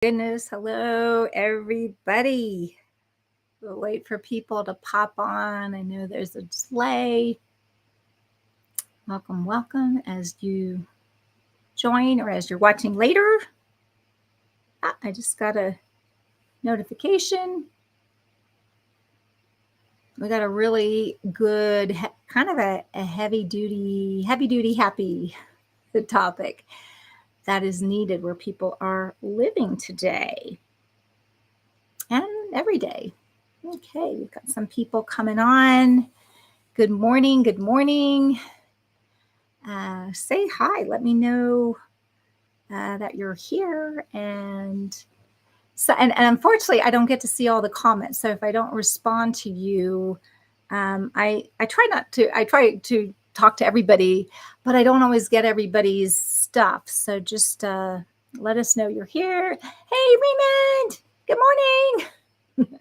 Goodness. Hello, everybody. We'll wait for people to pop on. I know there's a delay. Welcome, welcome as you join or as you're watching later. I just got a notification. We got a really good, kind of a heavy duty, happy topic that is needed where people are living today and every day. Okay, we've got some people coming on. Good morning. Good morning. Say hi. Let me know that you're here. And so, and unfortunately, I don't get to see all the comments. So if I don't respond to you, I try not to. I try to talk to everybody, but I don't always get everybody's stuff. So just let us know you're here. Hey, Raymond. Good morning.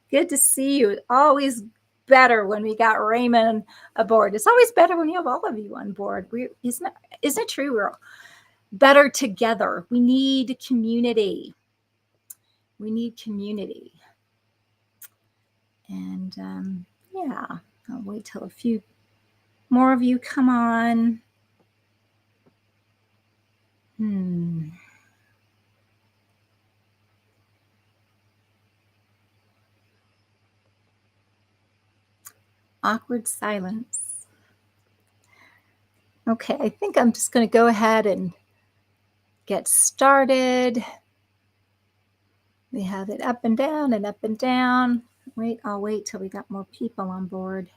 Good to see you. Always better when we got Raymond aboard. It's always better when you have all of you on board. Isn't it true? We're better together. We need community. We need community. And yeah, I'll wait till a few more of you come on. Awkward silence. Okay, I think I'm just going to go ahead and get started. We have it up and down and up and down. Wait, I'll wait till we got more people on board.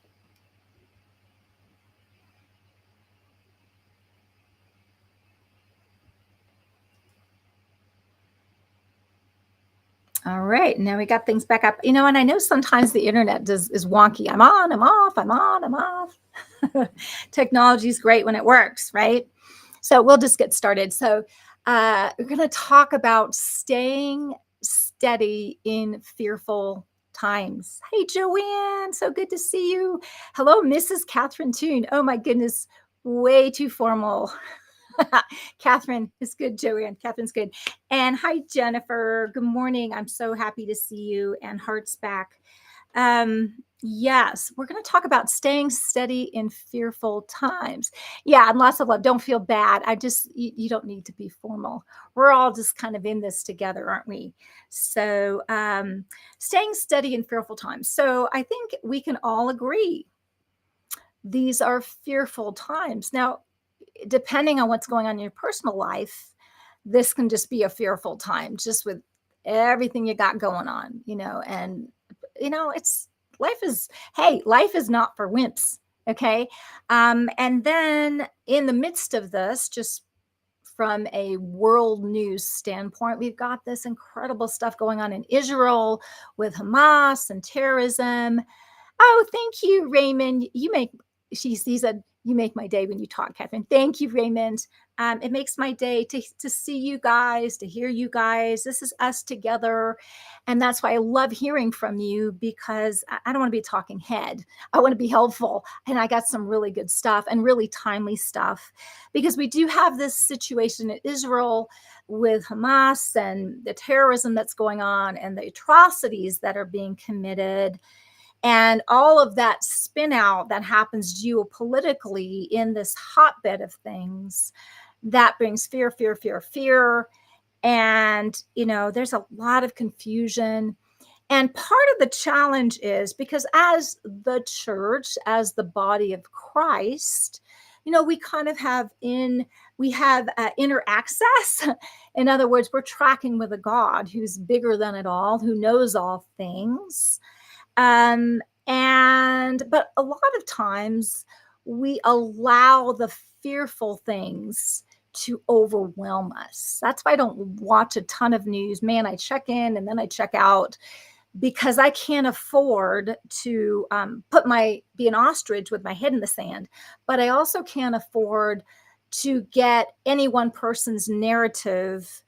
All right, now we got things back up. And I know sometimes the internet is wonky. I'm on, I'm off, I'm on, I'm off. Technology is great when it works, right? So we'll just get started. So we're going to talk about staying steady in fearful times. Hey, Joanne, so good to see you. Hello, Mrs. Catherine Toon. Oh my goodness, way too formal. Catherine is good, Joanne. Catherine's good. And hi, Jennifer. Good morning. I'm so happy to see you. And Heart's back. Yes, we're going to talk about staying steady in fearful times. Yeah, and lots of love. Don't feel bad. You don't need to be formal. We're all just kind of in this together, aren't we? So, staying steady in fearful times. So, I think we can all agree these are fearful times. Now, depending on what's going on in your personal life, this can just be a fearful time, just with everything you got going on, and life is not for wimps. Okay. And then in the midst of this, just from a world news standpoint, we've got this incredible stuff going on in Israel with Hamas and terrorism. Oh, thank you, Raymond. He said, you make my day when you talk, Catherine. Thank you, Raymond. It makes my day to see you guys, to hear you guys. This is us together. And that's why I love hearing from you, because I don't want to be a talking head. I want to be helpful. And I got some really good stuff and really timely stuff, because we do have this situation in Israel with Hamas and the terrorism that's going on and the atrocities that are being committed. And all of that spin out that happens geopolitically in this hotbed of things, that brings fear. And, there's a lot of confusion. And part of the challenge is because as the church, as the body of Christ, we kind of have inner access. In other words, we're tracking with a God who's bigger than it all, who knows all things. But a lot of times we allow the fearful things to overwhelm us. That's why I don't watch a ton of news. Man, I check in and then I check out, because I can't afford to be an ostrich with my head in the sand. But I also can't afford to get any one person's narrative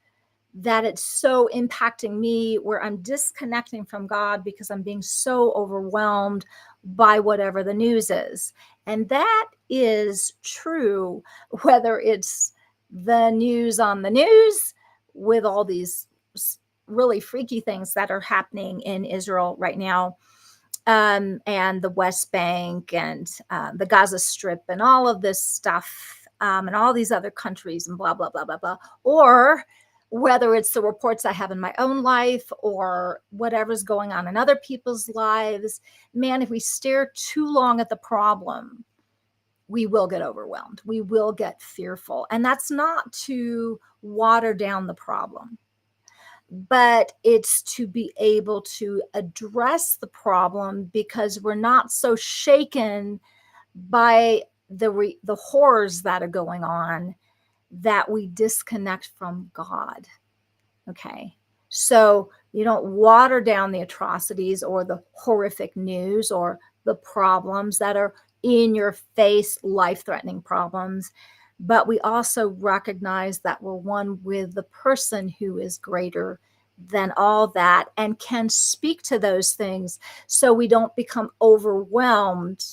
that it's so impacting me, where I'm disconnecting from God because I'm being so overwhelmed by whatever the news is. And that is true, whether it's the news on the news with all these really freaky things that are happening in Israel right now, and the West Bank, and the Gaza Strip, and all of this stuff, and all these other countries, and blah, blah, blah, blah, blah. Or whether it's the reports I have in my own life or whatever's going on in other people's lives, man, if we stare too long at the problem, we will get overwhelmed. We will get fearful. And that's not to water down the problem, but it's to be able to address the problem, because we're not so shaken by the horrors that are going on that we disconnect from God. Okay. So you don't water down the atrocities or the horrific news or the problems that are in your face, life-threatening problems, but we also recognize that we're one with the person who is greater than all that and can speak to those things, so we don't become overwhelmed,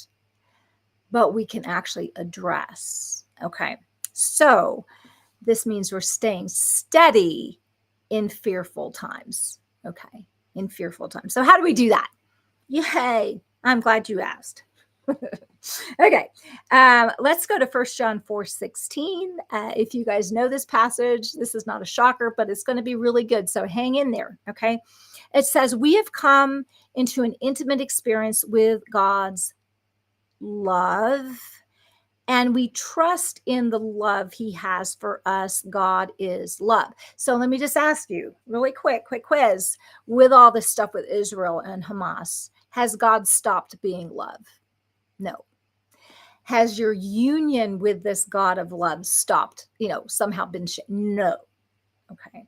but we can actually address. Okay. So this means we're staying steady in fearful times. Okay. In fearful times. So how do we do that? Yay. I'm glad you asked. Okay. Let's go to 1 John 4:16. If you guys know this passage, this is not a shocker, but it's going to be really good. So hang in there. Okay. It says, we have come into an intimate experience with God's love, and we trust in the love he has for us. God is love. So let me just ask you really quick quiz. With all this stuff with Israel and Hamas, has God stopped being love? No. Has your union with this God of love stopped, somehow been no. Okay.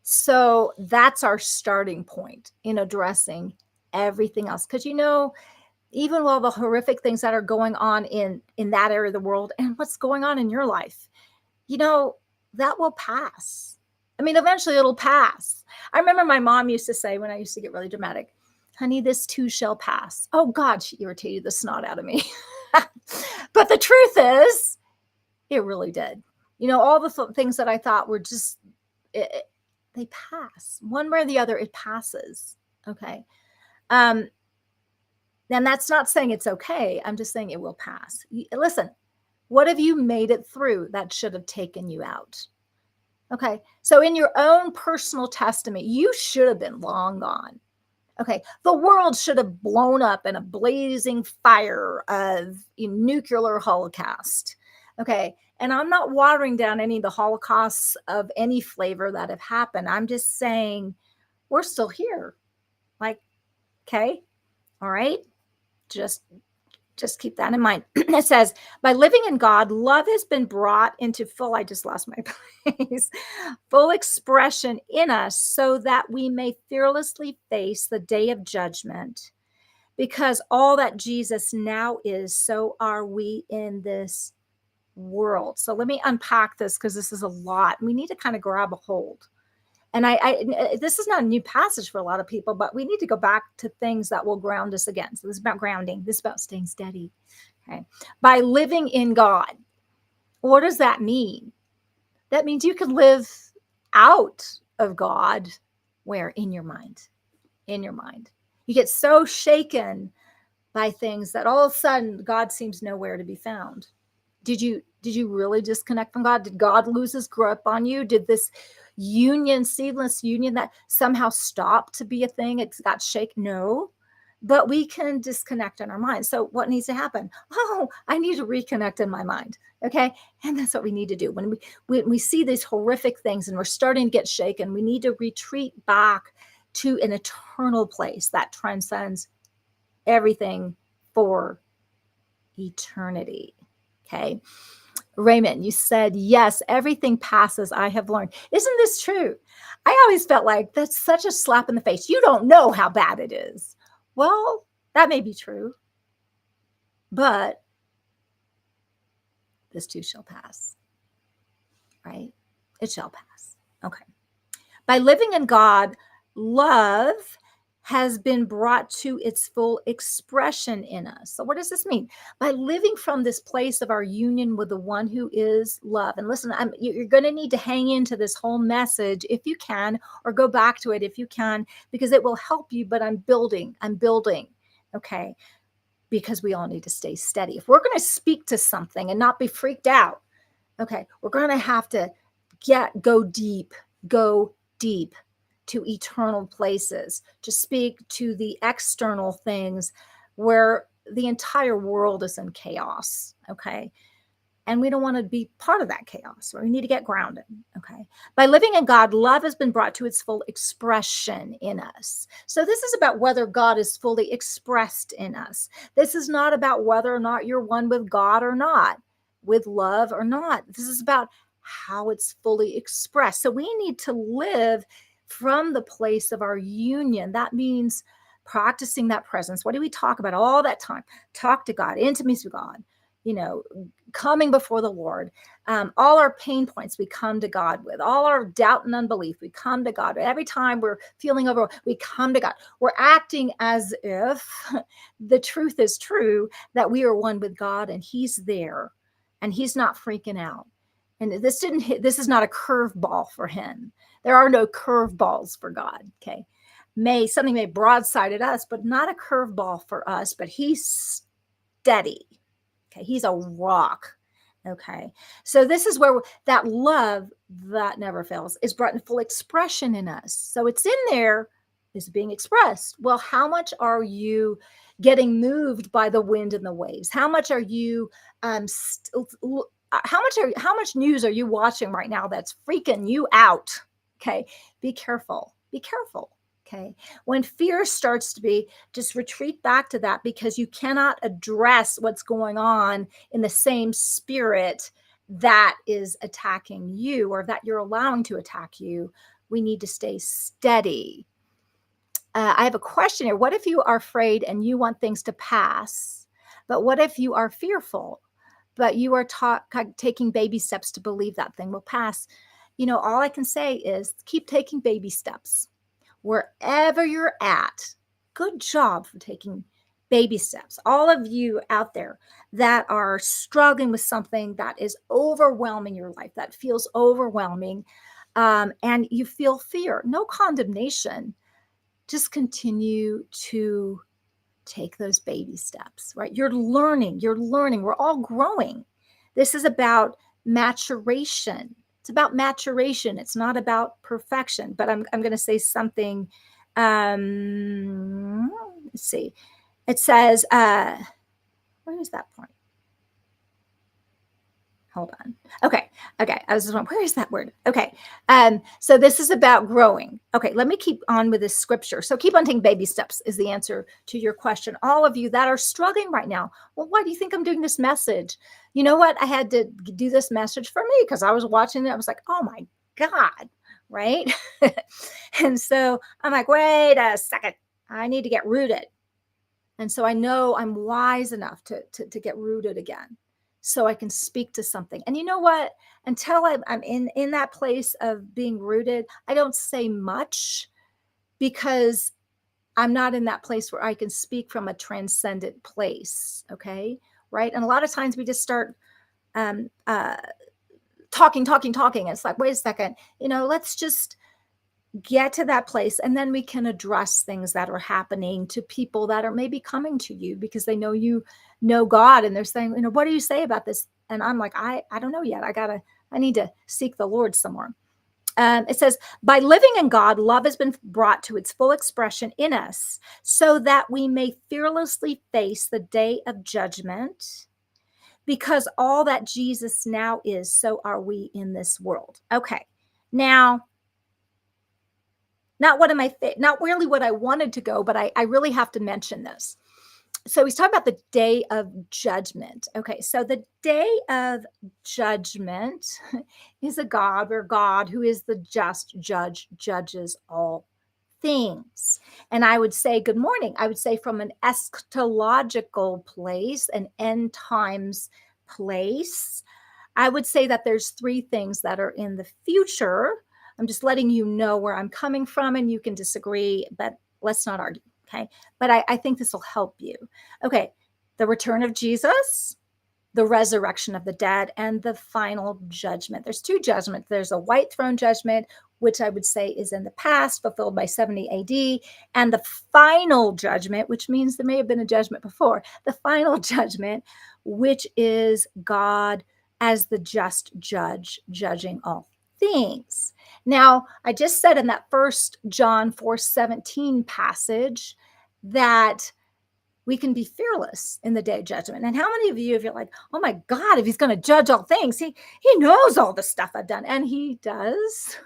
So that's our starting point in addressing everything else. Because even while the horrific things that are going on in that area of the world, and what's going on in your life, that will pass. I mean, eventually it'll pass. I remember my mom used to say, when I used to get really dramatic, honey, this too shall pass. Oh God, she irritated the snot out of me. But the truth is, it really did. All the things that I thought were just, they pass. One way or the other, it passes. Okay. And that's not saying it's okay. I'm just saying it will pass. Listen, what have you made it through that should have taken you out? Okay. So in your own personal testament, you should have been long gone. Okay. The world should have blown up in a blazing fire of nuclear holocaust. Okay. And I'm not watering down any of the holocausts of any flavor that have happened. I'm just saying we're still here. Like, okay. All right. Just keep that in mind. It says, by living in God, love has been brought into full, I just lost my place, full expression in us, so that we may fearlessly face the day of judgment. Because all that Jesus now is, so are we in this world. So let me unpack this, because this is a lot. We need to kind of grab a hold. And this is not a new passage for a lot of people, but we need to go back to things that will ground us again. So this is about grounding. This is about staying steady. Okay. By living in God. What does that mean? That means you can live out of God. Where? In your mind. In your mind. You get so shaken by things that all of a sudden God seems nowhere to be found. Did you really disconnect from God? Did God lose his grip on you? Did this seamless union that somehow stopped to be a thing, it got shaken? No. But we can disconnect in our mind. So what needs to happen? Oh, I need to reconnect in my mind. Okay. And that's what we need to do. When we see these horrific things and we're starting to get shaken, we need to retreat back to an eternal place that transcends everything for eternity. Okay. Raymond, you said, yes, everything passes. I have learned. Isn't this true? I always felt like that's such a slap in the face. You don't know how bad it is. Well, that may be true, but this too shall pass, right? It shall pass. Okay. By living in God, love has been brought to its full expression in us. So, what does this mean? By living from this place of our union with the one who is love. And listen, you're going to need to hang into this whole message if you can, or go back to it if you can, because it will help you. But I'm building. Okay. Because we all need to stay steady. If we're going to speak to something and not be freaked out, okay, we're going to have to go deep to eternal places, to speak to the external things where the entire world is in chaos. Okay. And we don't want to be part of that chaos. We need to get grounded. Okay. By living in God, love has been brought to its full expression in us. So this is about whether God is fully expressed in us. This is not about whether or not you're one with God or not, with love or not. This is about how it's fully expressed. So we need to live from the place of our union. That means practicing that presence. What do we talk about all that time? Talk to God, intimacy with God, coming before the Lord. All our pain points we come to God with. All our doubt and unbelief we come to God. Every time we're feeling overwhelmed, we come to God. We're acting as if the truth is true, that we are one with God and He's there and He's not freaking out. And this is not a curveball for Him. There are no curveballs for God. Okay. Something may broadside at us, but not a curveball for us, but He's steady. Okay. He's a rock. Okay. So this is where that love that never fails is brought in full expression in us. So it's in there, is being expressed. Well, how much are you getting moved by the wind and the waves? How much are you how much news are you watching right now that's freaking you out? Okay. Be careful. Be careful. Okay. When fear starts to be, just retreat back to that, because you cannot address what's going on in the same spirit that is attacking you, or that you're allowing to attack you. We need to stay steady. I have a question here. What if you are afraid and you want things to pass? But what if you are fearful, but you are taking baby steps to believe that thing will pass? All I can say is keep taking baby steps. Wherever you're at, good job for taking baby steps. All of you out there that are struggling with something that is overwhelming your life, that feels overwhelming, and you feel fear, no condemnation. Just continue to take those baby steps, right? You're learning. We're all growing. This is about maturation. It's about maturation. It's not about perfection. But I'm going to say something. Let's see. It says, where is that point? Hold on. Okay. I was just wondering, where is that word? Okay. So this is about growing. Okay. Let me keep on with this scripture. So keep on taking baby steps is the answer to your question. All of you that are struggling right now. Well, why do you think I'm doing this message? You know what? I had to do this message for me because I was watching it. I was like, oh my God. Right. And so I'm like, wait a second. I need to get rooted. And so I know I'm wise enough to get rooted again, so I can speak to something. And you know what? Until I'm in that place of being rooted, I don't say much, because I'm not in that place where I can speak from a transcendent place. Okay. Right. And a lot of times we just start talking. It's like, wait a second, let's just get to that place, and then we can address things that are happening to people that are maybe coming to you because they know you know God, and they're saying, what do you say about this? And I'm like, I don't know yet. I need to seek the Lord some more. It says, by living in God, love has been brought to its full expression in us, so that we may fearlessly face the day of judgment. Because all that Jesus now is, so are we in this world. Okay. Now, not really what I wanted to go, but I really have to mention this. So he's talking about the day of judgment. Okay, so the day of judgment is a God, where God, who is the just judge, judges all things. And I would say, good morning. I would say, from an eschatological place, an end times place, I would say that there's three things that are in the future. I'm just letting you know where I'm coming from, and you can disagree, but Let's not argue. Okay. But I think this will help you. Okay. The return of Jesus, the resurrection of the dead, and the final judgment. There's two judgments. There's a white throne judgment, which I would say is in the past, fulfilled by 70 AD, and the final judgment, which means there may have been a judgment before, the final judgment, which is God as the just judge, judging all things. Now, I just said in that first John 4:17 passage that we can be fearless in the day of judgment. And how many of you, if you're like, oh my God, if he's going to judge all things, he knows all the stuff I've done. And he does,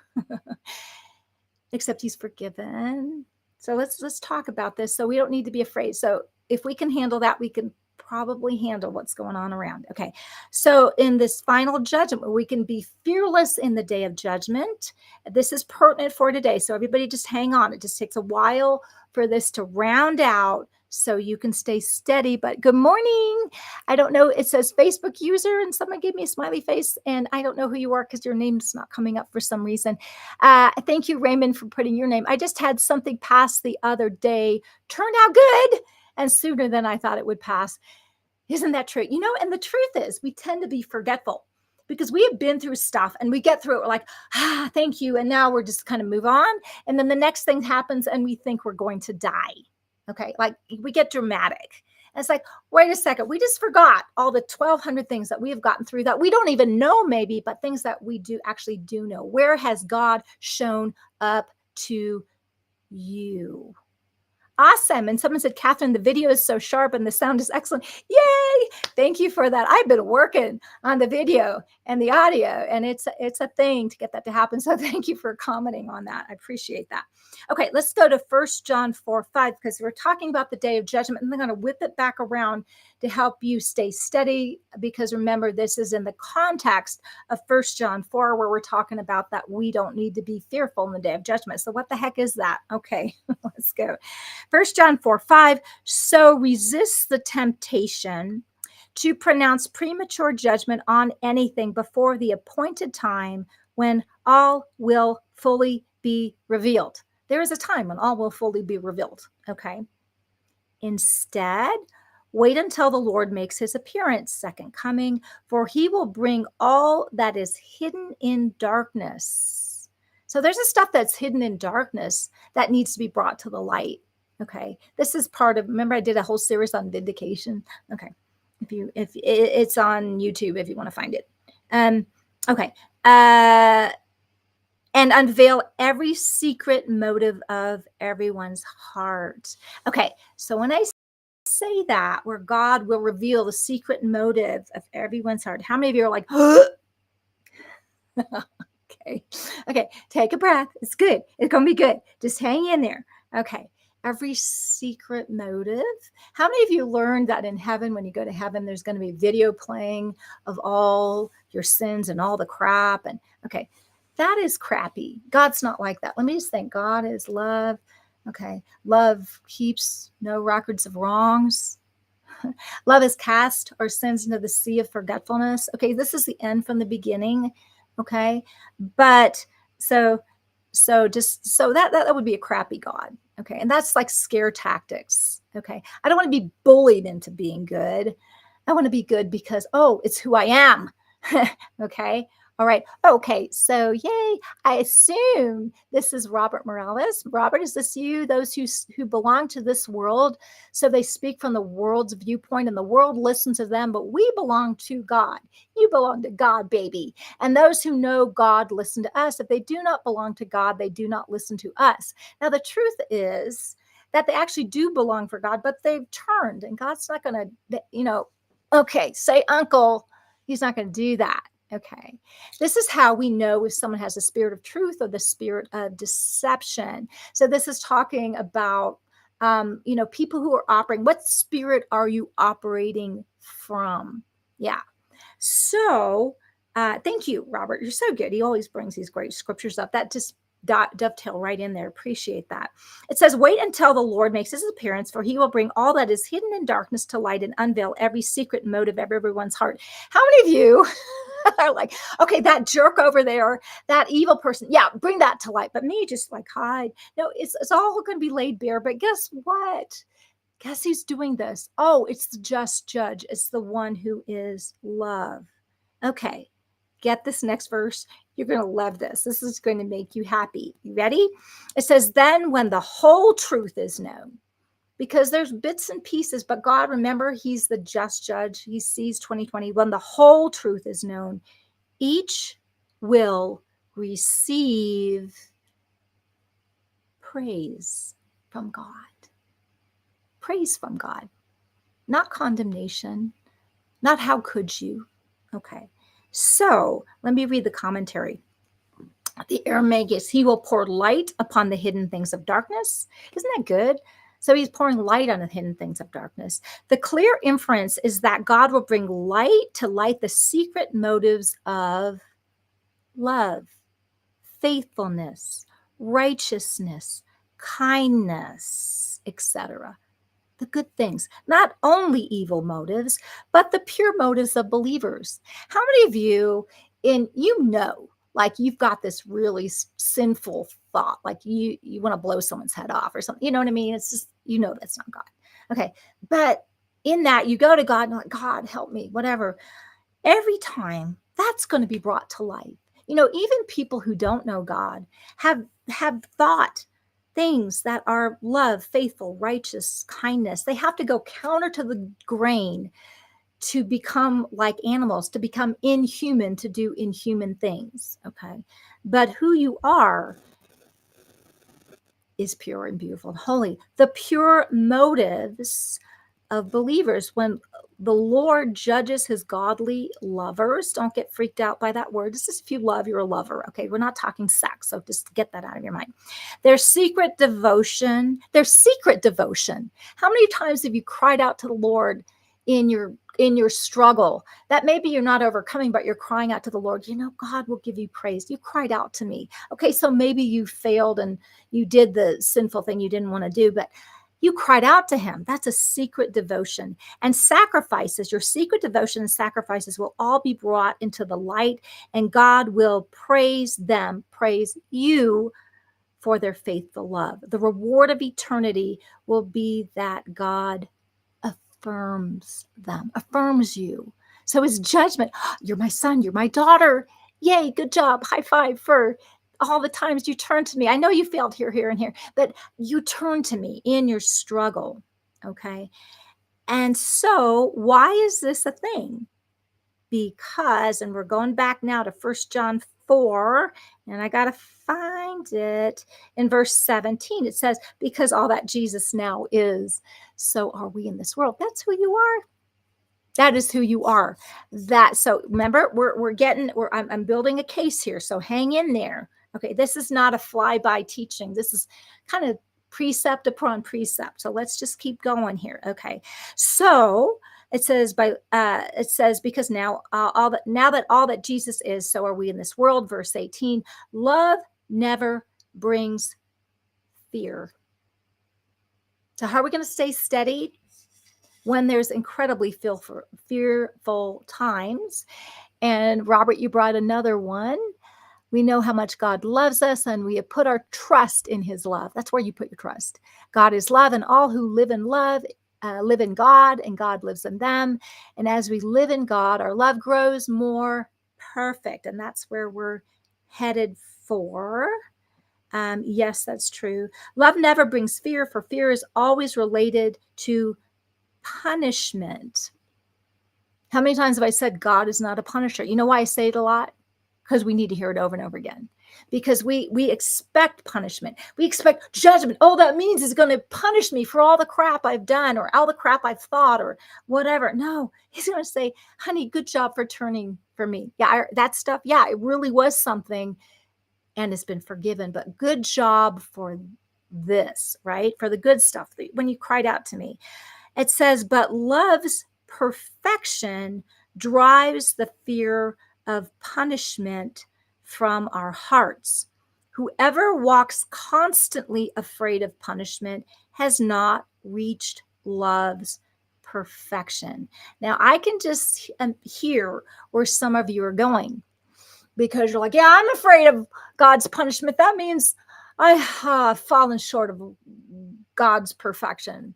except he's forgiven. So let's talk about this. So we don't need to be afraid. So if we can handle that, we can probably handle what's going on around. Okay. So in this final judgment, we can be fearless in the day of judgment. This is pertinent for today. So everybody just hang on. It just takes a while for this to round out so you can stay steady. But good morning. I don't know. It says Facebook user and someone gave me a smiley face and I don't know who you are because your name's not coming up for some reason. Thank you, Raymond, for putting your name. I just had something pass the other day, turned out good and sooner than I thought it would pass. Isn't that true? You know, and the truth is we tend to be forgetful because we have been through stuff and we get through it. We're like, thank you. And now we're just kind of move on. And then the next thing happens and we think we're going to die. Okay. Like we get dramatic. And it's like, wait a second. We just forgot all the 1,200 things that we have gotten through that we don't even know maybe, but things that we do actually do know. Where has God shown up to you? Awesome. And someone said, Catherine, the video is so sharp and the sound is excellent. Yay. Thank you for that. I've been working on the video and the audio, and it's a thing to get that to happen. So thank you for commenting on that. I appreciate that. Okay, let's go to 1 John 4:5 because we're talking about the day of judgment, and I'm going to whip it back around to help you stay steady because remember, this is in the context of 1 John 4 where we're talking about that we don't need to be fearful in the day of judgment. So what the heck is that? Okay, let's go. 1 John 4:5, so resist the temptation to pronounce premature judgment on anything before the appointed time when all will fully be revealed. There is a time when all will fully be revealed, okay? Instead, wait until the Lord makes his appearance, second coming, for he will bring all that is hidden in darkness. So there's a stuff that's hidden in darkness that needs to be brought to the light. Okay, this is part of, remember I did a whole series on vindication. Okay, if it's on YouTube, if you want to find it. Okay, and unveil every secret motive of everyone's heart. Okay, so when I say that, where God will reveal the secret motive of everyone's heart, how many of you are like, okay, take a breath. It's good. It's going to be good. Just hang in there. Okay. Every secret motive. How many of you learned that in heaven, when you go to heaven, there's going to be video playing of all your sins and all the crap? And okay, that is crappy. God's not like that. Let me just think. God is love. Okay. Love keeps no records of wrongs. Love has cast our sins into the sea of forgetfulness. Okay. This is the end from the beginning. Okay. But so that would be a crappy God. Okay. And that's like scare tactics. Okay. I don't want to be bullied into being good. I want to be good because, oh, it's who I am. Okay. All right. Okay. So yay. I assume this is Robert Morales. Robert, is this you? Those who belong to this world. So they speak from the world's viewpoint and the world listens to them, but we belong to God. You belong to God, baby. And those who know God listen to us. If they do not belong to God, they do not listen to us. Now, the truth is that they actually do belong for God, but they've turned and God's not going to, okay, say uncle, he's not going to do that. Okay. This is how we know if someone has the spirit of truth or the spirit of deception. So this is talking about, people who are operating. What spirit are you operating from? Yeah. So thank you, Robert. You're so good. He always brings these great scriptures up. That just dovetail right in there. Appreciate that. It says, wait until the Lord makes his appearance, for he will bring all that is hidden in darkness to light and unveil every secret motive of everyone's heart. How many of you They're like, okay, that jerk over there, that evil person, yeah, bring that to light. But me, just like hide. No, it's all going to be laid bare. But guess what? Guess who's doing this? Oh, it's the just judge. It's the one who is love. Okay, get this next verse. You're going to love this. This is going to make you happy. You ready? It says, then when the whole truth is known, because there's bits and pieces, but God, remember, he's the just judge. He sees 2020. When the whole truth is known, each will receive praise from God. Praise from God, not condemnation, not how could you. Okay, so let me read the commentary. The Aramaic is, he will pour light upon the hidden things of darkness. Isn't that good? So he's pouring light on the hidden things of darkness. The clear inference is that God will bring light to light the secret motives of love, faithfulness, righteousness, kindness, etc. The good things, not only evil motives, but the pure motives of believers. How many of you, like you've got this really sinful thought, like you want to blow someone's head off or something, you know what I mean? It's just, that's not God. Okay. But in that, you go to God and like, God, help me, whatever. Every time that's going to be brought to light. Even people who don't know God have thought things that are love, faithful, righteous, kindness. They have to go counter to the grain to become like animals, to become inhuman, to do inhuman things. Okay. But who you are is pure and beautiful and holy. The pure motives of believers, when the Lord judges his godly lovers, don't get freaked out by that word. This is if you love, you're a lover. Okay. We're not talking sex. So just get that out of your mind. Their secret devotion. How many times have you cried out to the Lord in your struggle that maybe you're not overcoming, but you're crying out to the Lord? God will give you praise. You cried out to me. Okay. So maybe you failed and you did the sinful thing you didn't want to do, but you cried out to him. That's a secret devotion. And sacrifices, your secret devotion and sacrifices will all be brought into the light, and God will praise them, praise you for their faithful love. The reward of eternity will be that God affirms them, affirms you. So his judgment, you're my son, you're my daughter. Yay, good job. High five for all the times you turned to me. I know you failed here, here, and here, but you turned to me in your struggle. Okay. And so why is this a thing? Because, and we're going back now to 1 John 4, and I got to find it in verse 17. It says, because all that Jesus now is, so are we in this world. That's who you are. That is who you are. So remember, I'm building a case here. So hang in there. Okay, this is not a flyby teaching. This is kind of precept upon precept. So let's just keep going here. Okay, so it says because now all that Jesus is, so are we in this world. Verse 18, love never brings fear. So how are we going to stay steady when there's incredibly fearful times? And Robert, you brought another one. We know how much God loves us, and we have put our trust in his love. That's where you put your trust. God is love, and all who live in love live in God, and God lives in them. And as we live in God, our love grows more perfect, and that's where we're headed for. Yes, that's true. Love never brings fear, for fear is always related to punishment. How many times have I said God is not a punisher? You know why I say it a lot? Because we need to hear it over and over again. Because we expect punishment. We expect judgment. Oh, that means he's going to punish me for all the crap I've done or all the crap I've thought or whatever. No, he's going to say, honey, good job for turning for me. Yeah, that stuff, yeah, it really was something and it's been forgiven. But good job for this, right? For the good stuff when you cried out to me. It says, but love's perfection drives the fear of punishment from our hearts. Whoever walks constantly afraid of punishment has not reached love's perfection. Now, I can just hear where some of you are going because you're like, yeah, I'm afraid of God's punishment. That means I have fallen short of God's perfection.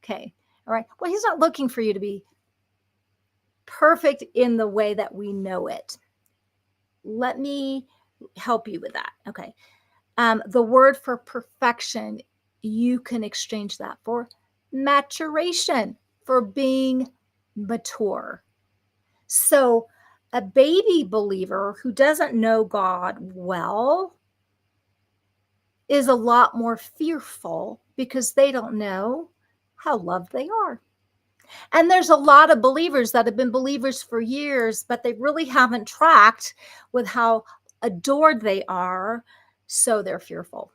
Okay. All right. Well, he's not looking for you to be perfect in the way that we know it. Let me help you with that. Okay. The word for perfection, you can exchange that for maturation, for being mature. So, a baby believer who doesn't know God well is a lot more fearful because they don't know how loved they are. And there's a lot of believers that have been believers for years, but they really haven't tracked with how adored they are, so they're fearful.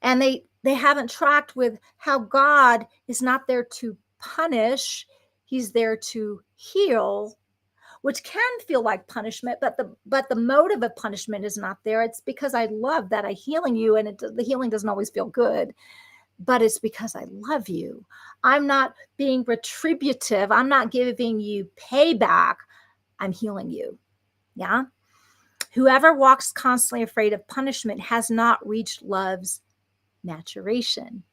And they haven't tracked with how God is not there to punish, he's there to heal, which can feel like punishment, but the motive of punishment is not there. It's because I love that I healing you, and the healing doesn't always feel good, but it's because I love you. I'm not being retributive. I'm not giving you payback. I'm healing you. Yeah. Whoever walks constantly afraid of punishment has not reached love's maturation.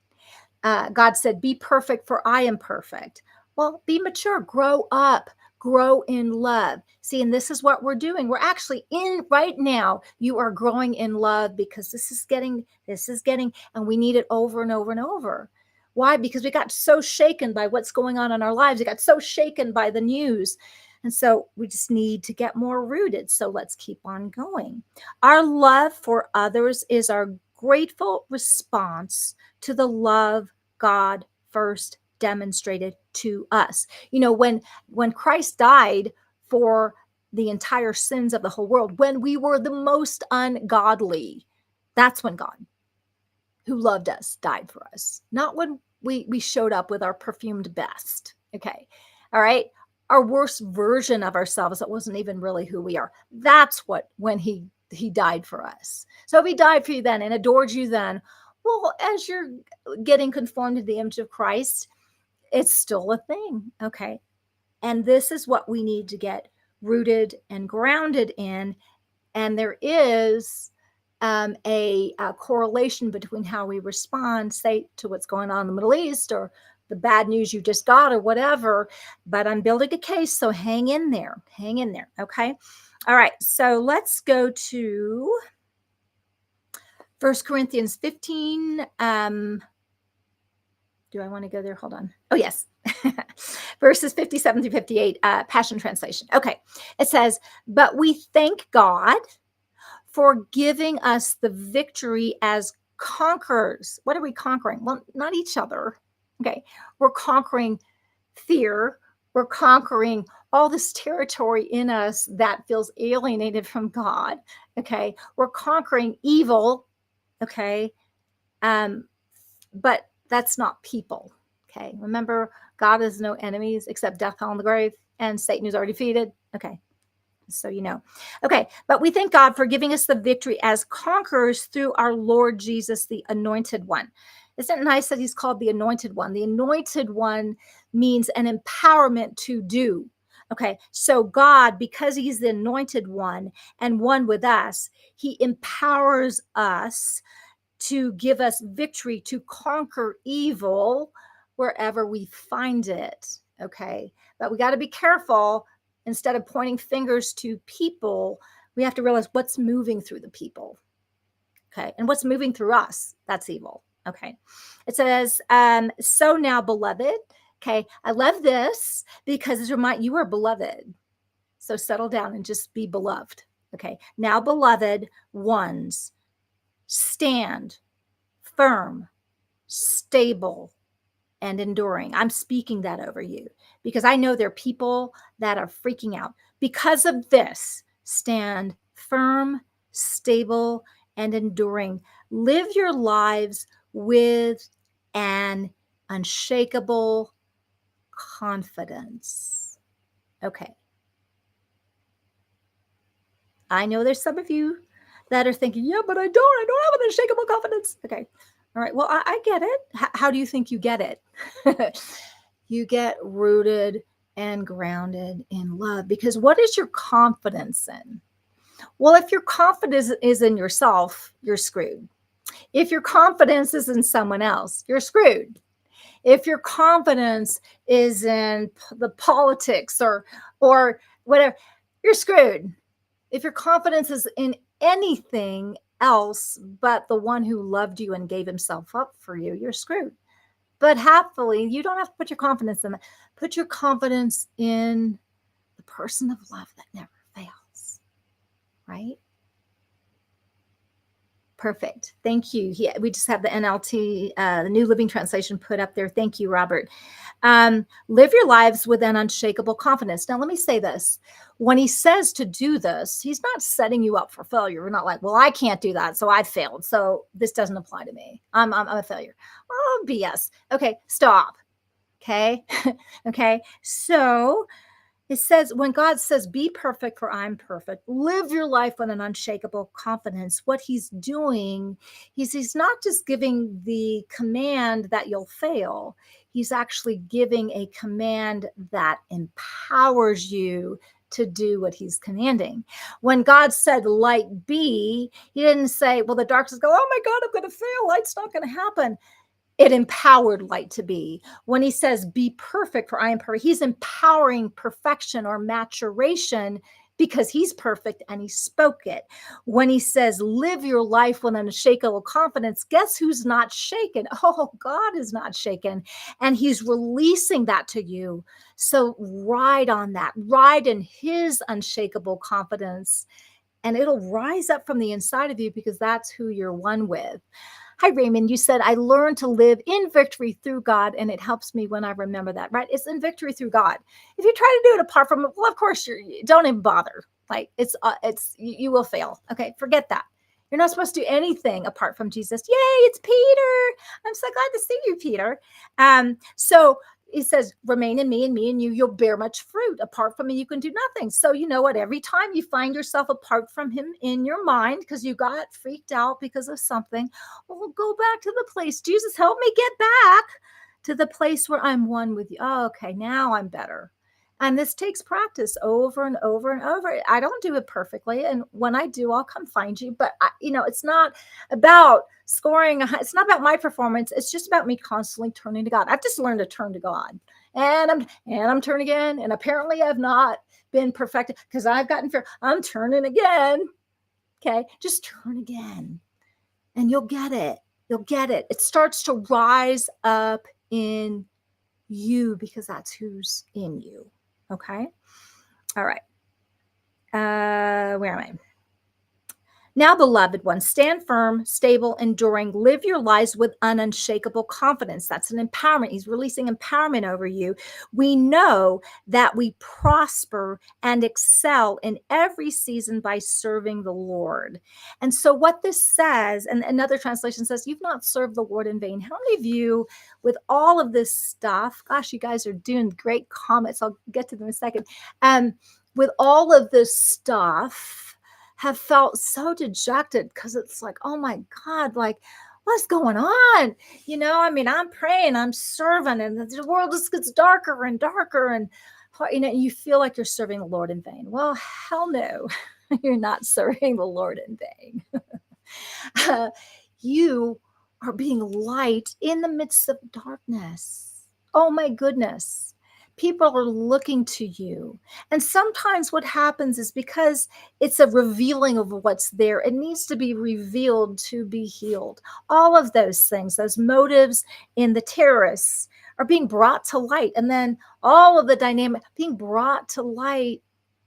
God said, be perfect for I am perfect. Well, be mature, grow up, grow in love. See, and this is what we're doing. We're actually in right now. You are growing in love because this is getting, and we need it over and over and over. Why? Because we got so shaken by what's going on in our lives. We got so shaken by the news. And so we just need to get more rooted. So let's keep on going. Our love for others is our grateful response to the love God first demonstrated to us. You know, when Christ died for the entire sins of the whole world, when we were the most ungodly, that's when God, who loved us, died for us. Not when we showed up with our perfumed best. Okay. All right. Our worst version of ourselves that wasn't even really who we are. That's when he died for us. So if he died for you then and adored you then, well, as you're getting conformed to the image of Christ, it's still a thing. Okay. And this is what we need to get rooted and grounded in. And there is a correlation between how we respond, say, to what's going on in the Middle East or the bad news you just got or whatever. But I'm building a case. So hang in there. Hang in there. Okay. All right. So let's go to 1 Corinthians 15. Do I want to go there? Hold on. Oh, yes. Verses 57 through 58, Passion Translation. Okay. It says, but we thank God for giving us the victory as conquerors. What are we conquering? Well, not each other. Okay. We're conquering fear. We're conquering all this territory in us that feels alienated from God. Okay. We're conquering evil. Okay. But that's not people. Okay. Remember, God has no enemies except death, hell, and the grave, and Satan is already defeated. Okay. So you know. Okay. But we thank God for giving us the victory as conquerors through our Lord Jesus, the anointed one. Isn't it nice that he's called the anointed one? The anointed one means an empowerment to do. Okay. So God, because he's the anointed one and one with us, he empowers us to give us victory to conquer evil wherever we find it. Okay. But we got to be careful. Instead of pointing fingers to people, we have to realize what's moving through the people. Okay. And what's moving through us, that's evil. Okay. It says, so now, beloved. Okay. I love this because it's remind you are beloved. So settle down and just be beloved. Okay. Now, beloved ones, stand firm, stable, and enduring. I'm speaking that over you because I know there are people that are freaking out. Because of this, stand firm, stable, and enduring. Live your lives with an unshakable confidence. Okay. I know there's some of you that are thinking, yeah, but I don't have an unshakable confidence. Okay. All right. Well, I get it. How do you think you get it? You get rooted and grounded in love. Because what is your confidence in? Well, if your confidence is in yourself, you're screwed. If your confidence is in someone else, you're screwed. If your confidence is in the politics or whatever, you're screwed. If your confidence is in anything else but the one who loved you and gave himself up for you, you're screwed. But happily, you don't have to put your confidence in that. Put your confidence in the person of love that never fails, right? Perfect. Thank you. Yeah, we just have the NLT, the New Living Translation put up there. Thank you, Robert. Live your lives with an unshakable confidence. Now, let me say this. When he says to do this, he's not setting you up for failure. We're not like, well, I can't do that, so I failed. So this doesn't apply to me. I'm a failure. Oh, BS. Okay, stop. Okay. Okay. So it says, when God says, be perfect, for I'm perfect, live your life with an unshakable confidence. What he's doing, he's not just giving the command that you'll fail, he's actually giving a command that empowers you to do what he's commanding. When God said, light be, he didn't say, well, the darkness go, oh my God, I'm going to fail. Light's not going to happen. It empowered light to be. When he says, be perfect, for I am perfect, he's empowering perfection or maturation because he's perfect and he spoke it. When he says, live your life with an unshakable confidence, guess who's not shaken? Oh, God is not shaken. And he's releasing that to you. So ride on that, ride in his unshakable confidence, and it'll rise up from the inside of you because that's who you're one with. Hi, Raymond. You said, I learned to live in victory through God, and it helps me when I remember that, right? It's in victory through God. If you try to do it apart from it, well, of course, you don't even bother. Like you will fail. Okay, forget that. You're not supposed to do anything apart from Jesus. Yay, it's Peter. I'm so glad to see you, Peter. So he says, remain in me and me and you, you'll bear much fruit. Apart from me, you can do nothing. So you know what? Every time you find yourself apart from him in your mind, because you got freaked out because of something, well, go back to the place. Jesus, help me get back to the place where I'm one with you. Oh, okay, now I'm better. And this takes practice over and over and over. I don't do it perfectly. And when I do, I'll come find you. But, it's not about scoring. It's not about my performance. It's just about me constantly turning to God. I've just learned to turn to God. And I'm turning again. And apparently I've not been perfected because I've gotten fear. I'm turning again. Okay. Just turn again. And you'll get it. You'll get it. It starts to rise up in you because that's who's in you. Okay. All right. Where am I? Now, beloved ones, stand firm, stable, enduring. Live your lives with an unshakable confidence. That's an empowerment. He's releasing empowerment over you. We know that we prosper and excel in every season by serving the Lord. And so, what this says, and another translation says, you've not served the Lord in vain. How many of you, with all of this stuff, gosh, you guys are doing great comments. I'll get to them in a second. With all of this stuff, have felt so dejected because it's like, oh my God, like, what's going on? I'm praying, I'm serving, and the world just gets darker and darker. And, you feel like you're serving the Lord in vain. Well, hell no, you're not serving the Lord in vain. You are being light in the midst of darkness. Oh my goodness. People are looking to you. And sometimes what happens is because it's a revealing of what's there, it needs to be revealed to be healed. All of those things, those motives in the terrorists are being brought to light. And then all of the dynamic being brought to light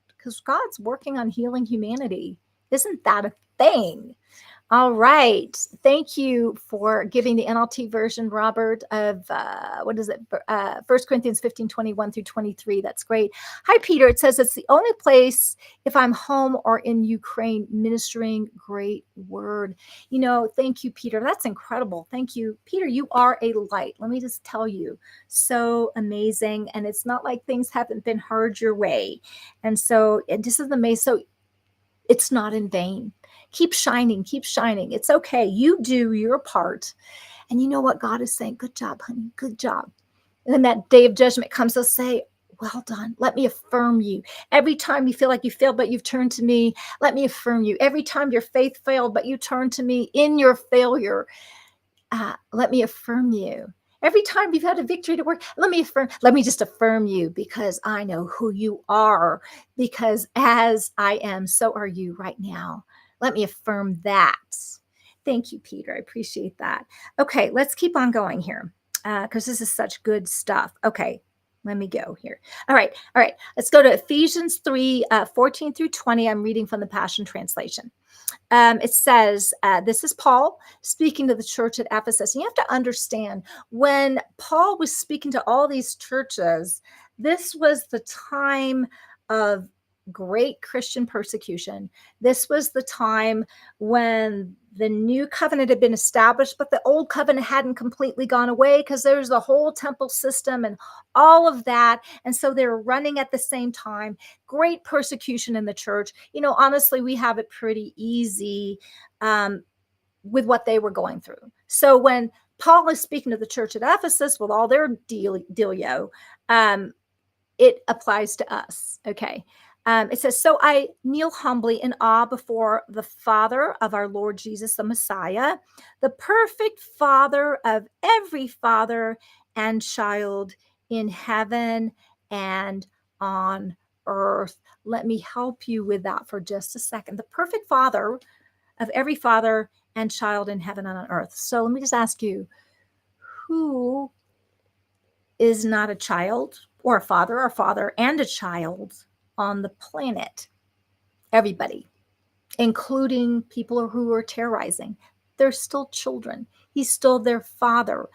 because God's working on healing humanity. Isn't that a thing? All right. Thank you for giving the NLT version, Robert, of what is it? 1 Corinthians 15:21 through 23. That's great. Hi, Peter. It says it's the only place if I'm home or in Ukraine ministering. Great word. Thank you, Peter. That's incredible. Thank you, Peter. You are a light. Let me just tell you. So amazing. And it's not like things haven't been hard your way. And this is amazing. So it's not in vain. Keep shining, keep shining. It's okay. You do your part. And you know what God is saying? Good job, honey. Good job. And then that day of judgment comes, they'll say, well done. Let me affirm you. Every time you feel like you failed, but you've turned to me, let me affirm you. Every time your faith failed, but you turn to me in your failure, let me affirm you. Every time you've had a victory to work, let me just affirm you because I know who you are. Because as I am, so are you right now. Let me affirm that. Thank you, Peter. I appreciate that. Okay, let's keep on going here because this is such good stuff. Okay, let me go here. All right, all right. Let's go to Ephesians 3 14 through 20. I'm reading from the Passion Translation. It says, this is Paul speaking to the church at Ephesus. And you have to understand when Paul was speaking to all these churches, this was the time of great Christian persecution. This was the time when the new covenant had been established, but the old covenant hadn't completely gone away because there's the whole temple system and all of that. And so they were running at the same time. Great persecution in the church. You know, honestly, we have it pretty easy with what they were going through. So when Paul is speaking to the church at Ephesus with all their dealio, it applies to us. Okay. It says, so I kneel humbly in awe before the Father of our Lord Jesus, the Messiah, the perfect Father of every father and child in heaven and on earth. Let me help you with that for just a second. The perfect Father of every father and child in heaven and on earth. So let me just ask you, who is not a child or a father and a child on the planet? Everybody, including people who are terrorizing. They're still children. He's still their father.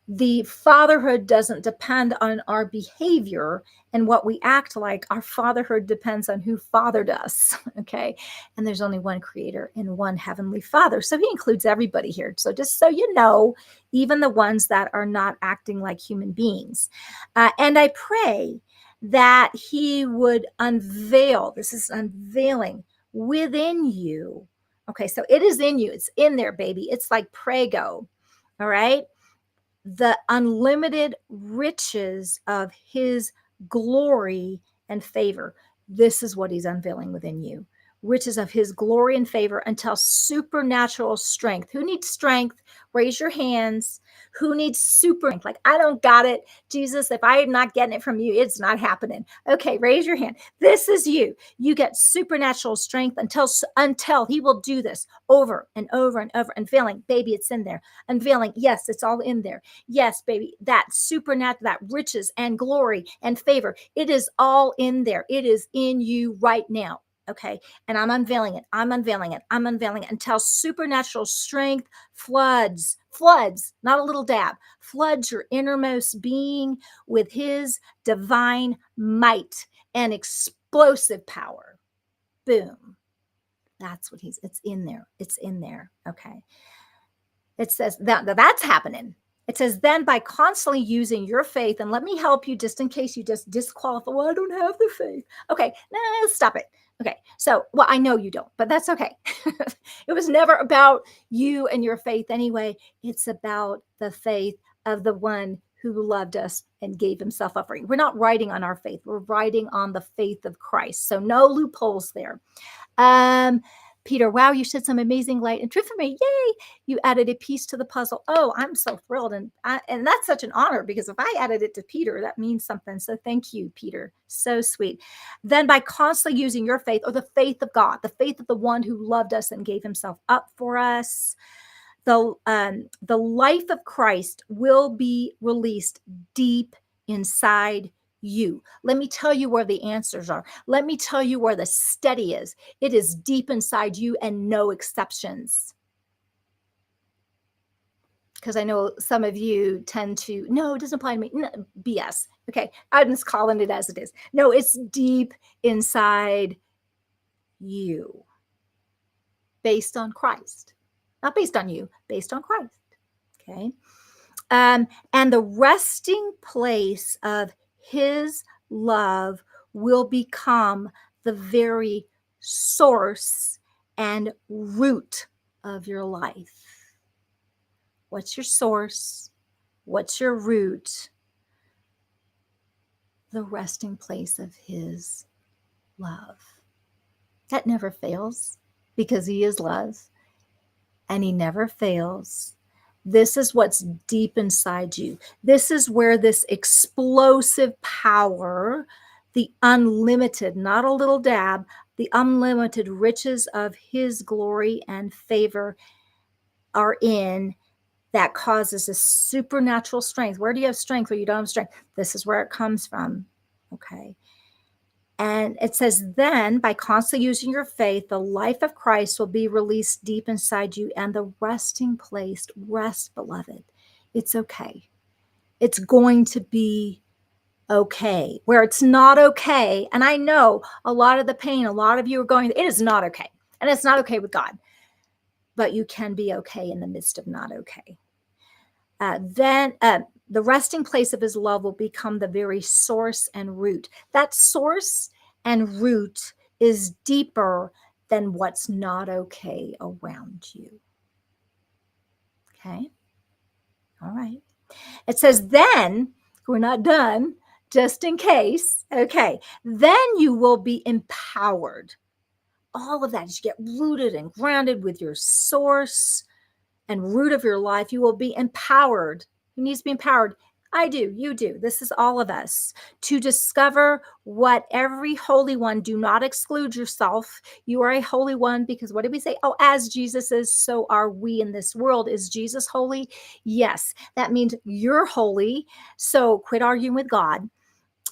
The fatherhood doesn't depend on our behavior and what we act like. Our fatherhood depends on who fathered us. Okay. And there's only one creator and one heavenly father. So he includes everybody here. So just so you know, even the ones that are not acting like human beings. And I pray that he would unveil, this is unveiling within you. Okay. So it is in you. It's in there, baby. It's like Prego. All right, the unlimited riches of his glory and favor. This is what he's unveiling within you. Riches of his glory and favor until supernatural strength. Who needs strength? Raise your hands. Who needs super strength? Like, I don't got it. Jesus, if I am not getting it from you, it's not happening. Okay, raise your hand. This is you. You get supernatural strength until he will do this over and over and over. Unveiling, baby, it's in there. Unveiling, yes, it's all in there. Yes, baby, that supernatural, that riches and glory and favor, it is all in there. It is in you right now. Okay. And I'm unveiling it. I'm unveiling it. I'm unveiling it until supernatural strength floods, not a little dab, floods your innermost being with his divine might and explosive power. Boom. That's what it's in there. It's in there. Okay. It says that's happening. It says, then by constantly using your faith, and let me help you just in case you just disqualify, well, I don't have the faith. Okay, no, stop it. Okay, so, well, I know you don't, but that's okay. It was never about you and your faith anyway. It's about the faith of the one who loved us and gave himself up for you. We're not writing on our faith. We're writing on the faith of Christ. So no loopholes there. Peter, wow, you shed some amazing light and truth for me. Yay. You added a piece to the puzzle. Oh, I'm so thrilled. And that's such an honor because if I added it to Peter, that means something. So thank you, Peter. So sweet. Then by constantly using your faith or the faith of God, the faith of the one who loved us and gave himself up for us, the life of Christ will be released deep inside you. Let me tell you where the answers are. Let me tell you where the steady is. It is deep inside you and no exceptions. Because I know some of you tend to, no, it doesn't apply to me. No, BS. Okay, I'm just calling it as it is. No, it's deep inside you. Based on Christ. Not based on you, based on Christ. Okay. And the resting place of his love will become the very source and root of your life. What's your source? What's your root? the resting place of his love. That never fails because he is love and he never fails. This is what's deep inside you. This is where this explosive power, the unlimited, not a little dab, the unlimited riches of his glory and favor are in, that causes a supernatural strength. Where do you have strength where you don't have strength? This is where it comes from. Okay. And it says, then by constantly using your faith, the life of Christ will be released deep inside you, and the resting place, rest, beloved. It's okay. It's going to be okay. Where it's not okay, and I know a lot of the pain, a lot of you are going, it is not okay. And it's not okay with God. But you can be okay in the midst of not okay. Then the resting place of his love will become the very source and root. That source and root is deeper than what's not okay around you. Okay. All right. It says, then we're not done, just in case. Okay. Then you will be empowered. All of that, you get rooted and grounded with your source and root of your life. You will be empowered. Who needs to be empowered? I do. You do. This is all of us, to discover what every holy one, do not exclude yourself. You are a holy one because what did we say? Oh, as Jesus is, so are we in this world. Is Jesus holy? Yes. That means you're holy. So quit arguing with God.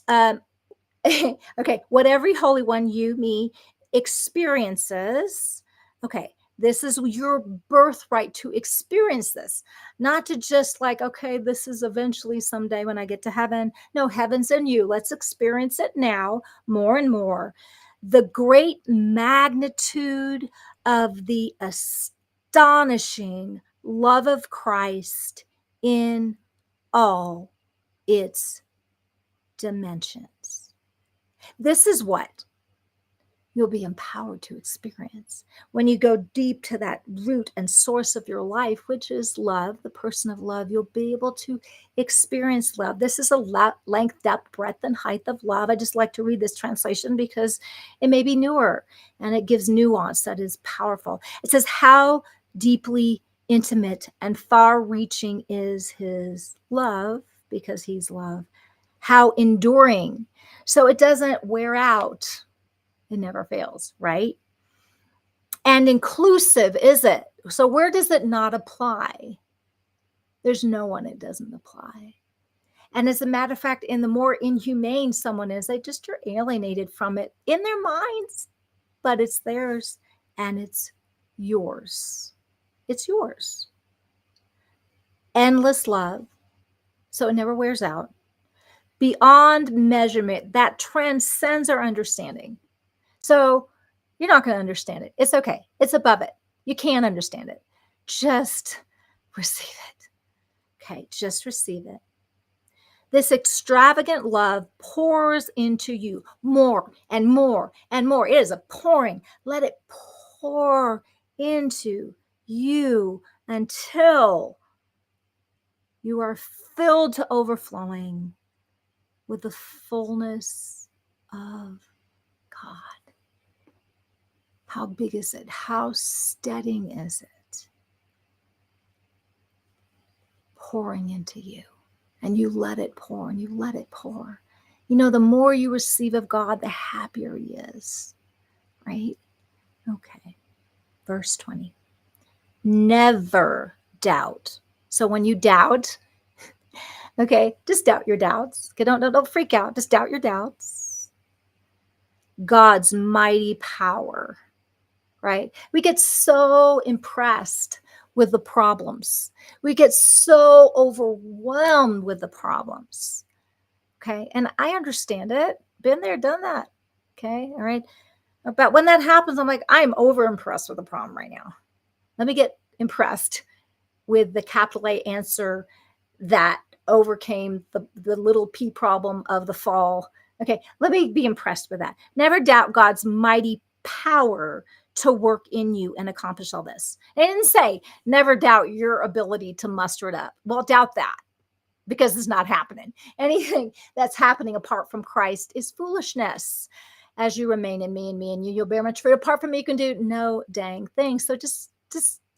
Okay. What every holy one, you, me, experiences. Okay. This is your birthright to experience this, not to just like, okay, this is eventually someday when I get to heaven. No, heaven's in you. Let's experience it now more and more. The great magnitude of the astonishing love of Christ in all its dimensions. This is what you'll be empowered to experience when you go deep to that root and source of your life, which is love, the person of love. You'll be able to experience love. This is a length, depth, breadth, and height of love. I just like to read this translation because it may be newer and it gives nuance that is powerful. It says, how deeply intimate and far reaching is his love, because he's love. How enduring. So it doesn't wear out. It never fails, right? And inclusive, is it? So where does it not apply? There's no one it doesn't apply. And as a matter of fact, in the more inhumane someone is, they just are alienated from it in their minds, but it's theirs and it's yours. It's yours. Endless love. So it never wears out. Beyond measurement, that transcends our understanding. So you're not going to understand it. It's okay. It's above it. You can't understand it. Just receive it. Okay, just receive it. This extravagant love pours into you more and more and more. It is a pouring. Let it pour into you until you are filled to overflowing with the fullness of God. How big is it? How steadying is it? Pouring into you. And you let it pour and you let it pour. You know, the more you receive of God, the happier he is. Right? Okay. Verse 20. Never doubt. So when you doubt, okay, just doubt your doubts. Okay, don't freak out. Just doubt your doubts. God's mighty power. Right? We get so impressed with the problems. We get so overwhelmed with the problems. Okay. And I understand it. Been there, done that. Okay. All right. But when that happens, I'm like, I'm over impressed with the problem right now. Let me get impressed with the capital A answer that overcame the little p problem of the fall. Okay. Let me be impressed with that. Never doubt God's mighty power to work in you and accomplish all this. It didn't say never doubt your ability to muster it up. Well, doubt that. because it's not happening. Anything that's happening apart from Christ is foolishness. As you remain in me and me in you, you'll bear much fruit. Apart from me, you can do no dang thing. So just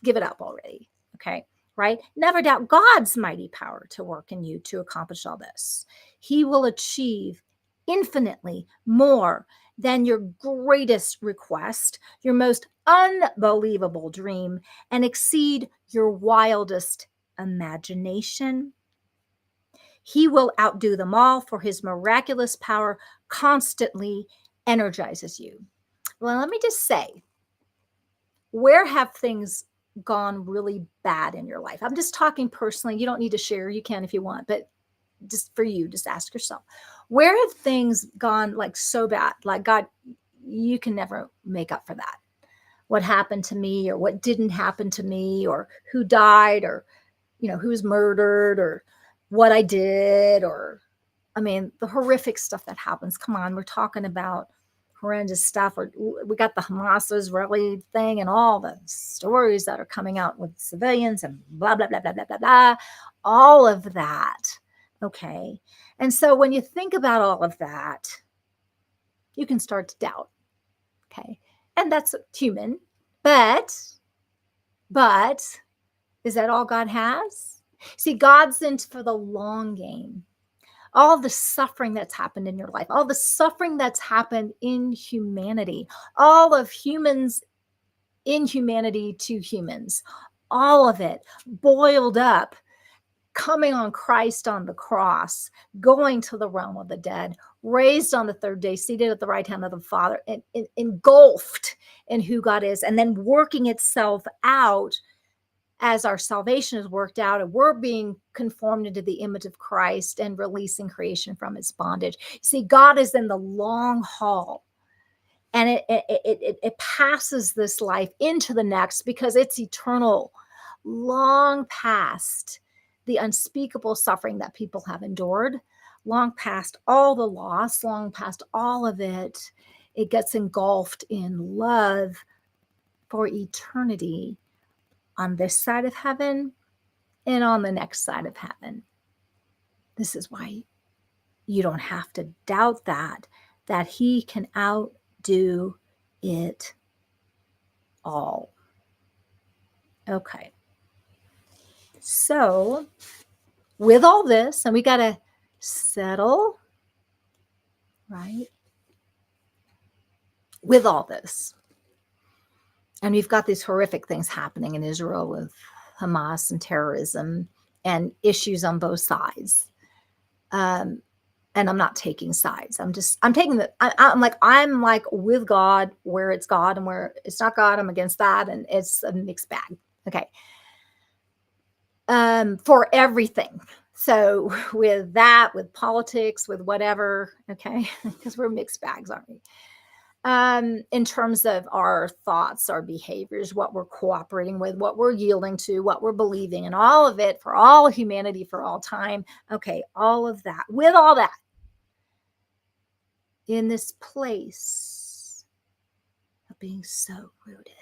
give it up already. Okay. Right? Never doubt God's mighty power to work in you to accomplish all this. He will achieve infinitely more than your greatest request, your most unbelievable dream, and exceed your wildest imagination. He will outdo them all, for his miraculous power constantly energizes you. Well, let me just say, where have things gone really bad in your life? I'm just talking personally. You don't need to share. You can if you want, but just for you, just ask yourself, where have things gone like so bad? Like, God, you can never make up for that. What happened to me, or what didn't happen to me, or who died, or, who's murdered, or what I did, or, I mean, the horrific stuff that happens. Come on, we're talking about horrendous stuff. Or we got the Hamas Israeli thing and all the stories that are coming out with civilians and blah, blah, blah, blah, blah, blah, blah. All of that. Okay. And so when you think about all of that, you can start to doubt. Okay. And that's human. But is that all God has? See, God's in for the long game. All the suffering that's happened in your life, all the suffering that's happened in humanity, all of humans in humanity to humans, all of it boiled up, coming on Christ on the cross, going to the realm of the dead, raised on the third day, seated at the right hand of the Father, and engulfed in who God is, and then working itself out as our salvation is worked out, and we're being conformed into the image of Christ and releasing creation from its bondage. See, God is in the long haul, and it passes this life into the next because it's eternal, long past the unspeakable suffering that people have endured, long past all the loss, long past all of it. It gets engulfed in love for eternity on this side of heaven and on the next side of heaven. This is why you don't have to doubt that he can outdo it all. Okay. So with all this, and we got to settle, right? With all this. And we've got these horrific things happening in Israel with Hamas and terrorism and issues on both sides. And I'm not taking sides. I'm taking I'm like with God where it's God, and where it's not God, I'm against that. And it's a mixed bag. Okay. For everything. So with that, with politics, with whatever, okay, because we're mixed bags, aren't we? In terms of our thoughts, our behaviors, what we're cooperating with, what we're yielding to, what we're believing, and all of it for all humanity, for all time. Okay, all of that, with all that, in this place of being so rooted.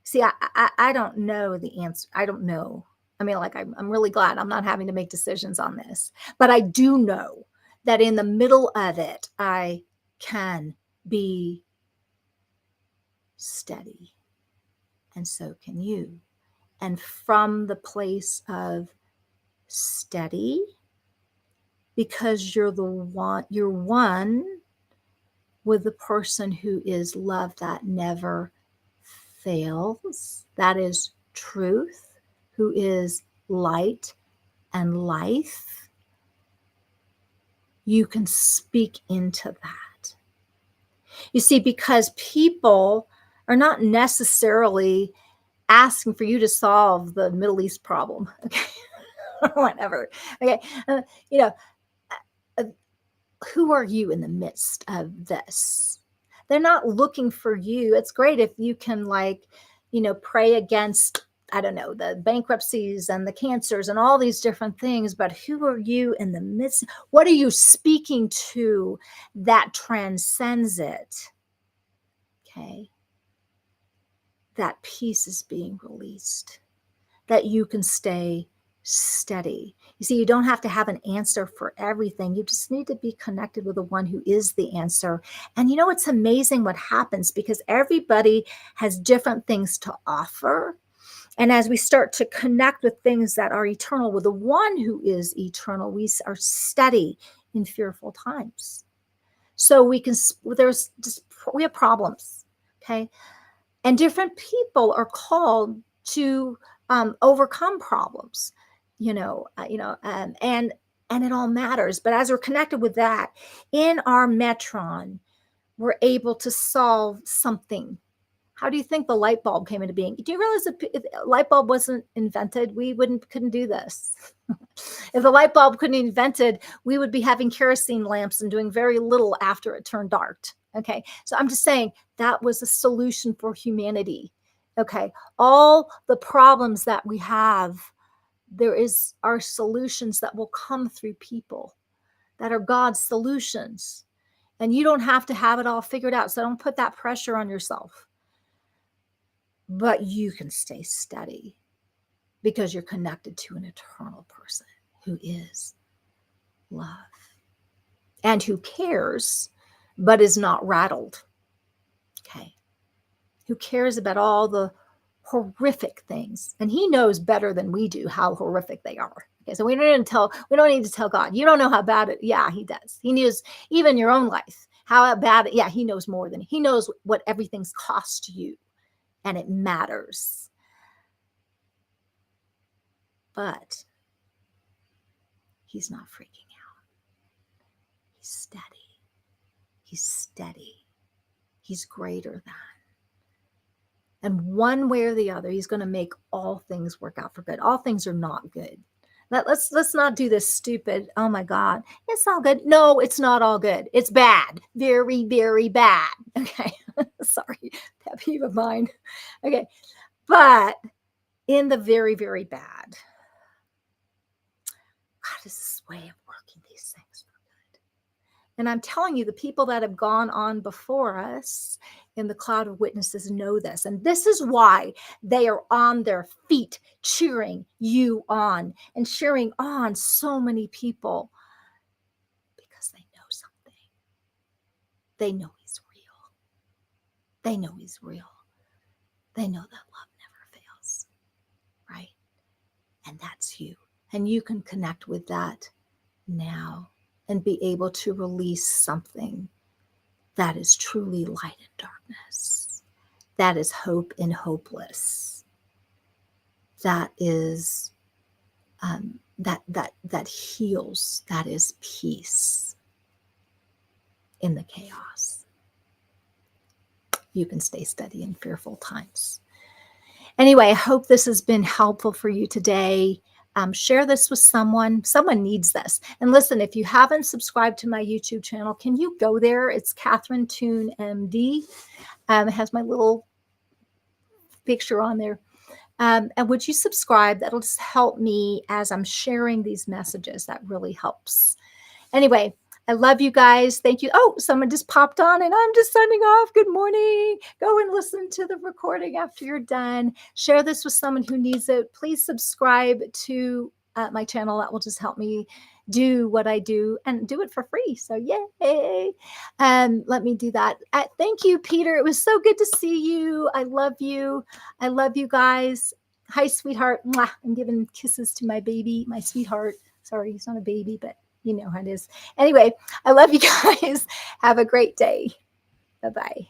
See, I don't know the answer. I don't know. I mean, like, I'm really glad I'm not having to make decisions on this, but I do know that in the middle of it, I can be steady, and so can you. And from the place of steady, because you're one with the person who is love that never fails, that is truth, who is light and life, you can speak into that. You see, because people are not necessarily asking for you to solve the Middle East problem, okay, or whatever. Okay, you know, who are you in the midst of this? They're not looking for you. It's great if you can, like, pray against, I don't know, the bankruptcies and the cancers and all these different things, but who are you in the midst? What are you speaking to that transcends it? Okay. That peace is being released, that you can stay steady. You see, you don't have to have an answer for everything. You just need to be connected with the one who is the answer. And you know, it's amazing what happens because everybody has different things to offer. And as we start to connect with things that are eternal, with the one who is eternal, we are steady in fearful times. So we have problems, okay? And different people are called to overcome problems, and it all matters. But as we're connected with that in our metron, we're able to solve something. How do you think the light bulb came into being? Do you realize if the light bulb wasn't invented, we couldn't do this? If the light bulb couldn't be invented, we would be having kerosene lamps and doing very little after it turned dark. Okay. So I'm just saying that was a solution for humanity. Okay. All the problems that we have, are solutions that will come through people that are God's solutions. And you don't have to have it all figured out. So don't put that pressure on yourself. But you can stay steady because you're connected to an eternal person who is love and who cares, but is not rattled. Okay. Who cares about all the horrific things. And he knows better than we do how horrific they are. Okay. So we don't need to tell God, you don't know how bad it. Yeah, he does. He knows even your own life, how bad it. Yeah, he knows more than he knows what everything's cost you. And it matters. But he's not freaking out. He's steady. He's steady. He's greater than. And one way or the other, he's going to make all things work out for good. All things are not good. Let's not do this stupid, oh my God, it's all good. No, it's not all good. It's bad. Very, very bad. Okay. Sorry, pet peeve of mine. Okay. But in the very, very bad, God has this way of working these things for good. And I'm telling you, the people that have gone on before us in the cloud of witnesses know this. And this is why they are on their feet cheering you on and cheering on so many people, because they know something. They know he's real. They know he's real. They know that love never fails, right? And that's you. And you can connect with that now and be able to release something that is truly light in darkness, that is hope in hopeless, that is that heals, that is peace in the chaos. You can stay steady in fearful times. Anyway, I hope this has been helpful for you today. Share this with someone. Someone needs this. And listen, if you haven't subscribed to my YouTube channel, can you go there? It's Catherine Toon MD. It has my little picture on there. And would you subscribe? That'll just help me as I'm sharing these messages. That really helps. Anyway, I love you guys. Thank you. Oh, someone just popped on and I'm just signing off. Good morning. Go and listen to the recording after you're done. Share this with someone who needs it. Please subscribe to my channel. That will just help me do what I do and do it for free. So yay. Let me do that. Thank you, Peter. It was so good to see you. I love you. I love you guys. Hi, sweetheart. Mwah. I'm giving kisses to my baby, my sweetheart. Sorry, he's not a baby, but you know how it is. Anyway, I love you guys. Have a great day. Bye-bye.